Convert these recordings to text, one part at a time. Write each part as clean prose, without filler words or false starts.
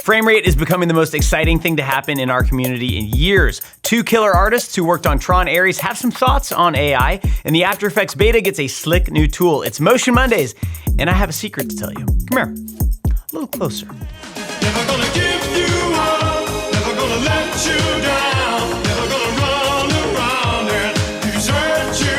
Frame rate is becoming the most exciting thing to happen in our community in years. Two killer artists who worked on Tron Ares have some thoughts on AI, and the After Effects beta gets a slick new tool. It's Motion Mondays, and I have a secret to tell you. Come here, a little closer. Never gonna give you up, never gonna let you down, never gonna run around and desert you.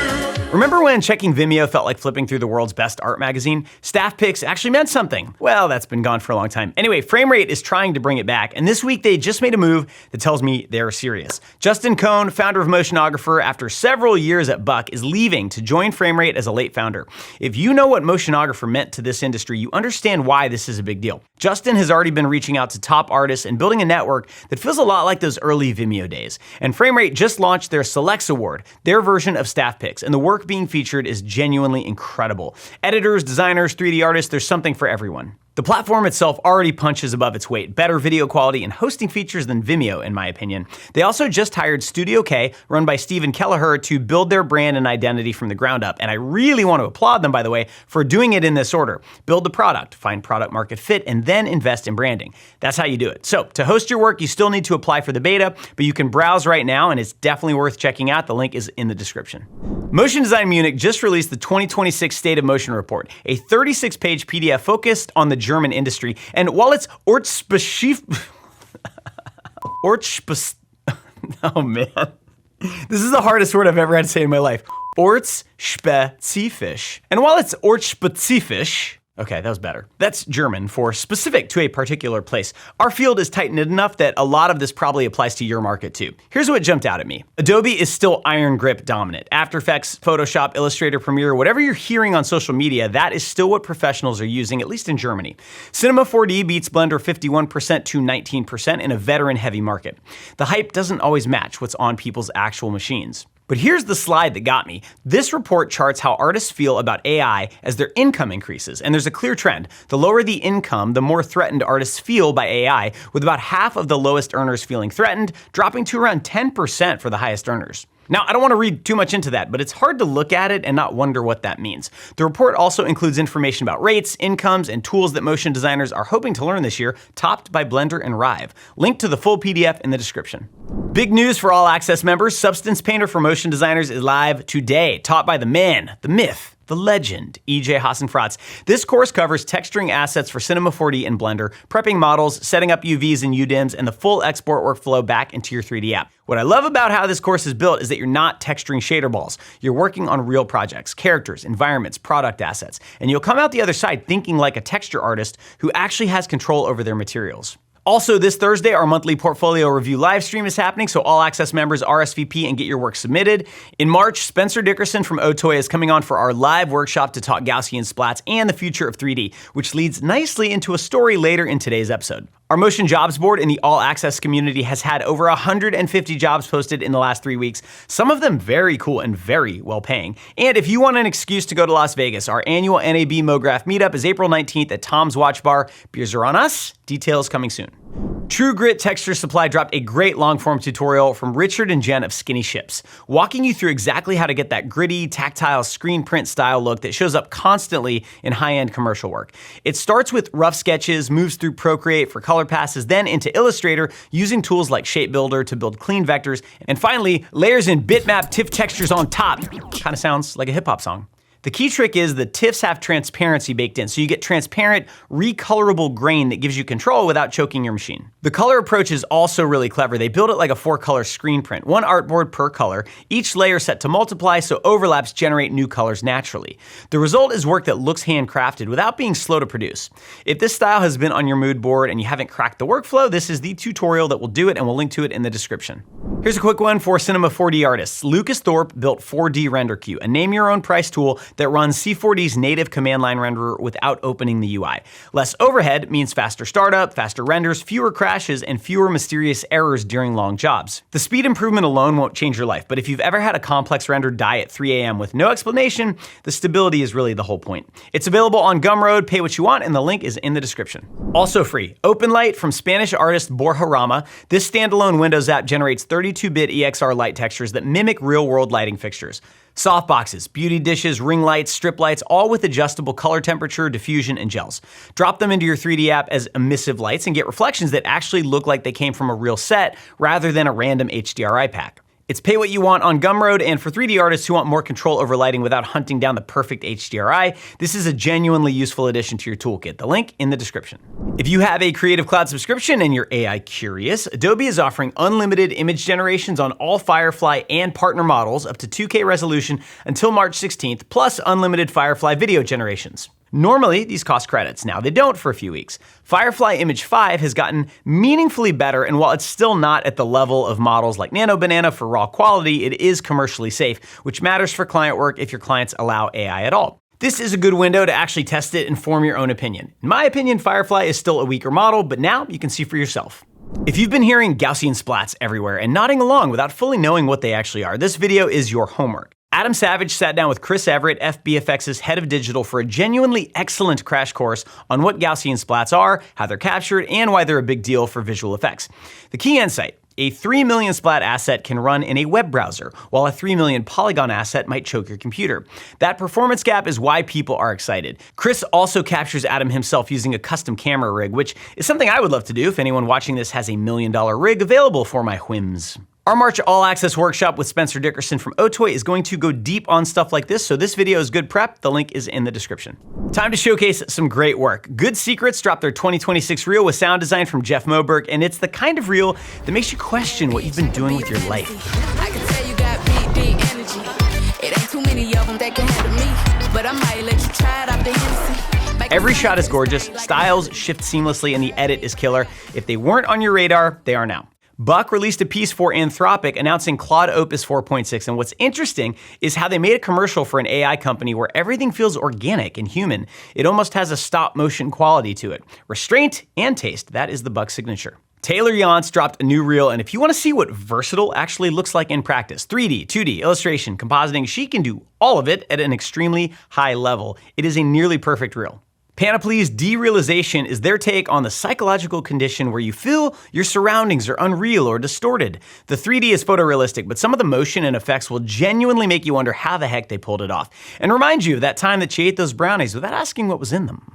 Remember when checking Vimeo felt like flipping through the world's best art magazine? Staff picks actually meant something. Well, that's been gone for a long time. Anyway, Frame Rate is trying to bring it back, and this week they just made a move that tells me they're serious. Justin Cohn, founder of Motionographer, after several years at Buck, is leaving to join Frame Rate as a late founder. If you know what Motionographer meant to this industry, you understand why this is a big deal. Justin has already been reaching out to top artists and building a network that feels a lot like those early Vimeo days. And Frame Rate just launched their Selects Award, their version of staff picks, and the work being featured is genuinely incredible. Editors, designers, 3D artists, there's something for everyone. The platform itself already punches above its weight, better video quality and hosting features than Vimeo, in my opinion. They also just hired Studio K, run by Stephen Kelleher, to build their brand and identity from the ground up. And I really want to applaud them, by the way, for doing it in this order. Build the product, find product market fit, and then invest in branding. That's how you do it. So to host your work, you still need to apply for the beta, but you can browse right now, and it's definitely worth checking out. The link is in the description. Motion Design Munich just released the 2026 State of Motion Report, a 36-page PDF focused on the German industry. And while it's oh man, this is the hardest word I've ever had to say in my life. Ortsspezifisch. And while it's ortsspezifisch, okay, that was better. That's German for specific to a particular place. Our field is tight-knit enough that a lot of this probably applies to your market too. Here's what jumped out at me. Adobe is still iron grip dominant. After Effects, Photoshop, Illustrator, Premiere, whatever you're hearing on social media, that is still what professionals are using, at least in Germany. Cinema 4D beats Blender 51% to 19% in a veteran-heavy market. The hype doesn't always match what's on people's actual machines. But here's the slide that got me. This report charts how artists feel about AI as their income increases, and there's a clear trend. The lower the income, the more threatened artists feel by AI, with about half of the lowest earners feeling threatened, dropping to around 10% for the highest earners. Now, I don't want to read too much into that, but it's hard to look at it and not wonder what that means. The report also includes information about rates, incomes, and tools that motion designers are hoping to learn this year, topped by Blender and Rive. Link to the full PDF in the description. Big news for All Access members, Substance Painter for motion designers is live today, taught by the man, the myth, the legend, E.J. Hassenfratz. This course covers texturing assets for Cinema 4D and Blender, prepping models, setting up UVs and UDIMs, and the full export workflow back into your 3D app. What I love about how this course is built is that you're not texturing shader balls. You're working on real projects, characters, environments, product assets, and you'll come out the other side thinking like a texture artist who actually has control over their materials. Also, this Thursday, our monthly portfolio review live stream is happening, so All Access members RSVP and get your work submitted. In March, Spencer Dickerson from Otoy is coming on for our live workshop to talk Gaussian splats and the future of 3D, which leads nicely into a story later in today's episode. Our Motion Jobs board in the All Access community has had over 150 jobs posted in the last 3 weeks, some of them very cool and very well paying. And if you want an excuse to go to Las Vegas, our annual NAB MoGraph meetup is April 19th at Tom's Watch Bar. Beers are on us, details coming soon. True Grit Texture Supply dropped a great long-form tutorial from Richard and Jen of Skinny Ships, walking you through exactly how to get that gritty, tactile screen print style look that shows up constantly in high-end commercial work. It starts with rough sketches, moves through Procreate for color passes, then into Illustrator using tools like Shape Builder to build clean vectors, and finally layers in bitmap TIFF textures on top. Kind of sounds like a hip-hop song. The key trick is the TIFFs have transparency baked in, so you get transparent, recolorable grain that gives you control without choking your machine. The color approach is also really clever. They build it like a 4-color screen print, one artboard per color, each layer set to multiply so overlaps generate new colors naturally. The result is work that looks handcrafted without being slow to produce. If this style has been on your mood board and you haven't cracked the workflow, this is the tutorial that will do it, and we'll link to it in the description. Here's a quick one for Cinema 4D artists. Lucas Thorpe built 4D Render Queue, a name your own price tool that runs C4D's native command line renderer without opening the UI. Less overhead means faster startup, faster renders, fewer crashes, and fewer mysterious errors during long jobs. The speed improvement alone won't change your life, but if you've ever had a complex render die at 3 a.m. with no explanation, the stability is really the whole point. It's available on Gumroad, pay what you want, and the link is in the description. Also free, OpenLight from Spanish artist Borja Rama. This standalone Windows app generates 32-bit EXR light textures that mimic real-world lighting fixtures. Softboxes, beauty dishes, ring lights, strip lights, all with adjustable color temperature, diffusion, and gels. Drop them into your 3D app as emissive lights and get reflections that actually look like they came from a real set rather than a random HDRI pack. It's pay what you want on Gumroad, and for 3D artists who want more control over lighting without hunting down the perfect HDRI, this is a genuinely useful addition to your toolkit. The link in the description. If you have a Creative Cloud subscription and you're AI curious, Adobe is offering unlimited image generations on all Firefly and partner models up to 2K resolution until March 16th, plus unlimited Firefly video generations. Normally, these cost credits. Now they don't for a few weeks. Firefly Image 5 has gotten meaningfully better, and while it's still not at the level of models like Nano Banana for raw quality, it is commercially safe, which matters for client work if your clients allow AI at all. This is a good window to actually test it and form your own opinion. In my opinion, Firefly is still a weaker model, but now you can see for yourself. If you've been hearing Gaussian splats everywhere and nodding along without fully knowing what they actually are, this video is your homework. Adam Savage sat down with Chris Everett, FBFX's head of digital, for a genuinely excellent crash course on what Gaussian splats are, how they're captured, and why they're a big deal for visual effects. The key insight: a 3 million splat asset can run in a web browser, while a 3 million polygon asset might choke your computer. That performance gap is why people are excited. Chris also captures Adam himself using a custom camera rig, which is something I would love to do if anyone watching this has a $1 million rig available for my whims. Our March All Access workshop with Spencer Dickerson from Otoy is going to go deep on stuff like this, so this video is good prep. The link is in the description. Time to showcase some great work. Good Secrets dropped their 2026 reel with sound design from Jeff Moberg, and it's the kind of reel that makes you question what you've been doing with your life. I can tell you got big energy. It ain't too many of them that can handle me, but I might let you try it off the Hennessy. Every shot is gorgeous, styles shift seamlessly, and the edit is killer. If they weren't on your radar, they are now. Buck released a piece for Anthropic announcing Claude Opus 4.6, and what's interesting is how they made a commercial for an AI company where everything feels organic and human. It almost has a stop-motion quality to it. Restraint and taste, that is the Buck signature. Taylor Yontz dropped a new reel, and if you want to see what versatile actually looks like in practice, 3D, 2D, illustration, compositing, she can do all of it at an extremely high level. It is a nearly perfect reel. Panoply's derealization is their take on the psychological condition where you feel your surroundings are unreal or distorted. The 3D is photorealistic, but some of the motion and effects will genuinely make you wonder how the heck they pulled it off, and remind you of that time that she ate those brownies without asking what was in them.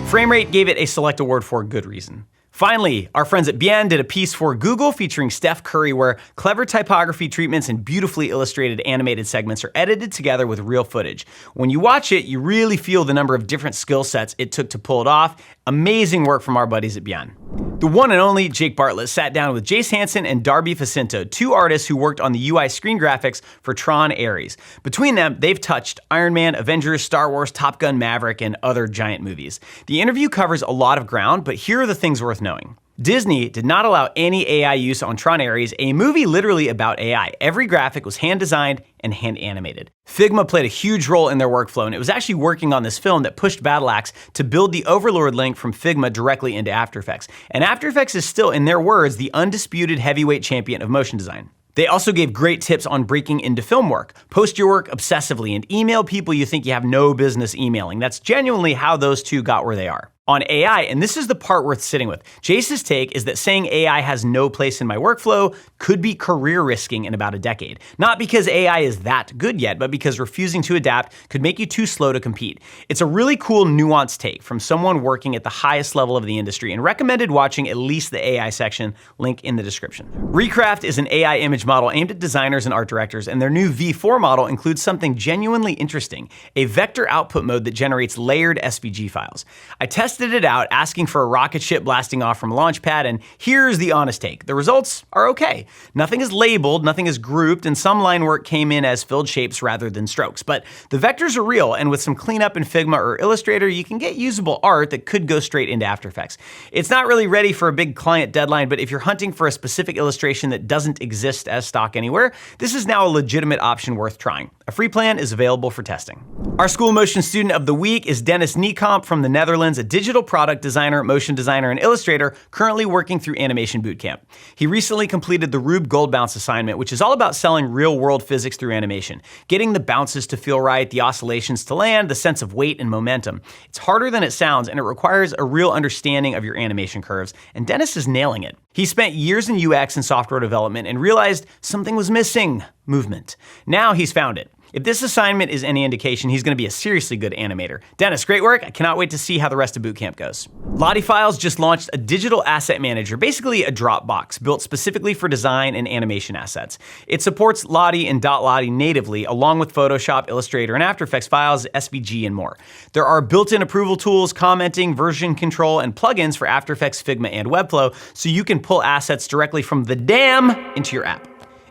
Framerate gave it a Select Award for good reason. Finally, our friends at Bien did a piece for Google featuring Steph Curry where clever typography treatments and beautifully illustrated animated segments are edited together with real footage. When you watch it, you really feel the number of different skill sets it took to pull it off. Amazing work from our buddies at Bien. The one and only Jake Bartlett sat down with Jace Hansen and Darby Facinto, two artists who worked on the UI screen graphics for Tron Ares. Between them, they've touched Iron Man, Avengers, Star Wars, Top Gun Maverick, and other giant movies. The interview covers a lot of ground, but here are the things worth knowing. Disney did not allow any AI use on Tron Ares, a movie literally about AI. Every graphic was hand-designed and hand-animated. Figma played a huge role in their workflow, and it was actually working on this film that pushed Battle Axe to build the Overlord link from Figma directly into After Effects. And After Effects is still, in their words, the undisputed heavyweight champion of motion design. They also gave great tips on breaking into film work. Post your work obsessively and email people you think you have no business emailing. That's genuinely how those two got where they are. On AI, and this is the part worth sitting with, Jace's take is that saying AI has no place in my workflow could be career risking in about a decade. Not because AI is that good yet, but because refusing to adapt could make you too slow to compete. It's a really cool, nuanced take from someone working at the highest level of the industry, and recommended watching at least the AI section, link in the description. Recraft is an AI image model aimed at designers and art directors, and their new V4 model includes something genuinely interesting, a vector output mode that generates layered SVG files. I tested it out, asking for a rocket ship blasting off from a launch pad, and here's the honest take. The results are okay. Nothing is labeled, nothing is grouped, and some line work came in as filled shapes rather than strokes. But the vectors are real, and with some cleanup in Figma or Illustrator, you can get usable art that could go straight into After Effects. It's not really ready for a big client deadline, but if you're hunting for a specific illustration that doesn't exist as stock anywhere, this is now a legitimate option worth trying. A free plan is available for testing. Our School Motion Student of the Week is Dennis Niekamp from the Netherlands, a digital digital product designer, motion designer, and illustrator currently working through Animation Bootcamp. He recently completed the Rube Gold Bounce assignment, which is all about selling real-world physics through animation, getting the bounces to feel right, the oscillations to land, the sense of weight and momentum. It's harder than it sounds, and it requires a real understanding of your animation curves, and Dennis is nailing it. He spent years in UX and software development and realized something was missing: movement. Now he's found it. If this assignment is any indication, he's gonna be a seriously good animator. Dennis, great work. I cannot wait to see how the rest of bootcamp goes. LottieFiles just launched a digital asset manager, basically a Dropbox, built specifically for design and animation assets. It supports Lottie and .Lottie natively, along with Photoshop, Illustrator, and After Effects files, SVG, and more. There are built-in approval tools, commenting, version control, and plugins for After Effects, Figma, and Webflow, so you can pull assets directly from the DAM into your app.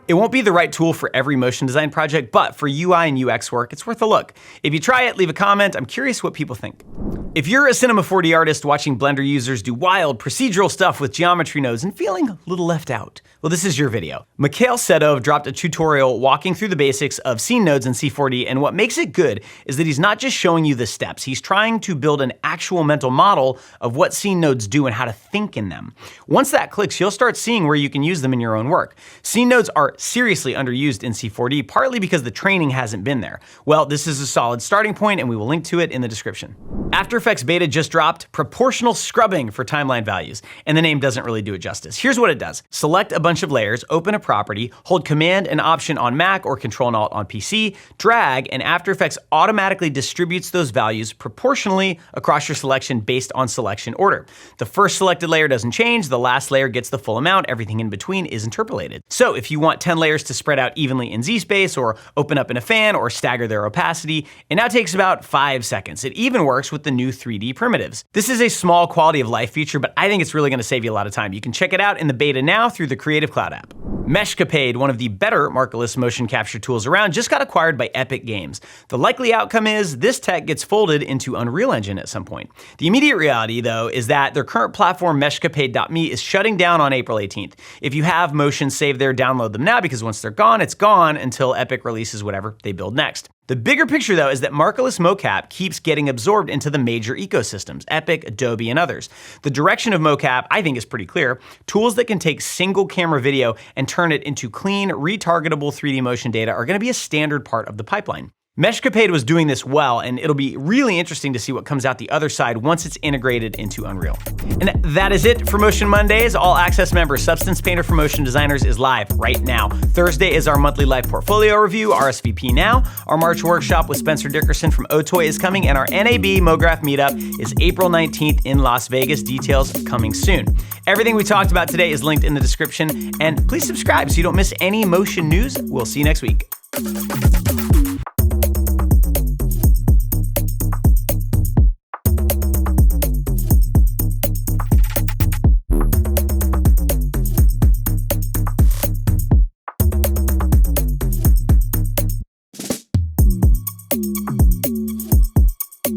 It won't be the right tool for every motion design project, but for UI and UX work, it's worth a look. If you try it, leave a comment. I'm curious what people think. If you're a Cinema 4D artist watching Blender users do wild procedural stuff with geometry nodes and feeling a little left out, well, this is your video. Mikhail Sedov dropped a tutorial walking through the basics of scene nodes in C4D, and what makes it good is that he's not just showing you the steps, he's trying to build an actual mental model of what scene nodes do and how to think in them. Once that clicks, you'll start seeing where you can use them in your own work. Scene nodes are seriously underused in C4D, partly because the training hasn't been there. Well, this is a solid starting point, and we will link to it in the description. After Effects Beta just dropped proportional scrubbing for timeline values, and the name doesn't really do it justice. Here's what it does. Select a bunch of layers, open a property, hold Command and Option on Mac or Control and Alt on PC, drag, and After Effects automatically distributes those values proportionally across your selection based on selection order. The first selected layer doesn't change, the last layer gets the full amount, everything in between is interpolated. So if you want 10 layers to spread out evenly in Z-space, or open up in a fan, or stagger their opacity, it now takes about 5 seconds. It even works with the new 3D primitives. This is a small quality of life feature, but I think it's really gonna save you a lot of time. You can check it out in the beta now through the Creative Cloud app. Meshcapade, one of the better Markerless motion capture tools around, just got acquired by Epic Games. The likely outcome is this tech gets folded into Unreal Engine at some point. The immediate reality, though, is that their current platform, Meshcapade.me, is shutting down on April 18th. If you have motions saved there, download them now, because once they're gone, it's gone until Epic releases whatever they build next. The bigger picture, though, is that Markerless Mocap keeps getting absorbed into the major ecosystems, Epic, Adobe, and others. The direction of Mocap, I think, is pretty clear. Tools that can take single camera video and turn it into clean, retargetable 3D motion data are gonna be a standard part of the pipeline. Meshcapade was doing this well, and it'll be really interesting to see what comes out the other side once it's integrated into Unreal. And that is it for Motion Mondays. All Access member Substance Painter for Motion Designers is live right now. Thursday is our monthly live portfolio review, RSVP now. Our March workshop with Spencer Dickerson from Otoy is coming, and our NAB MoGraph meetup is April 19th in Las Vegas. Details coming soon. Everything we talked about today is linked in the description, and please subscribe so you don't miss any motion news. We'll see you next week.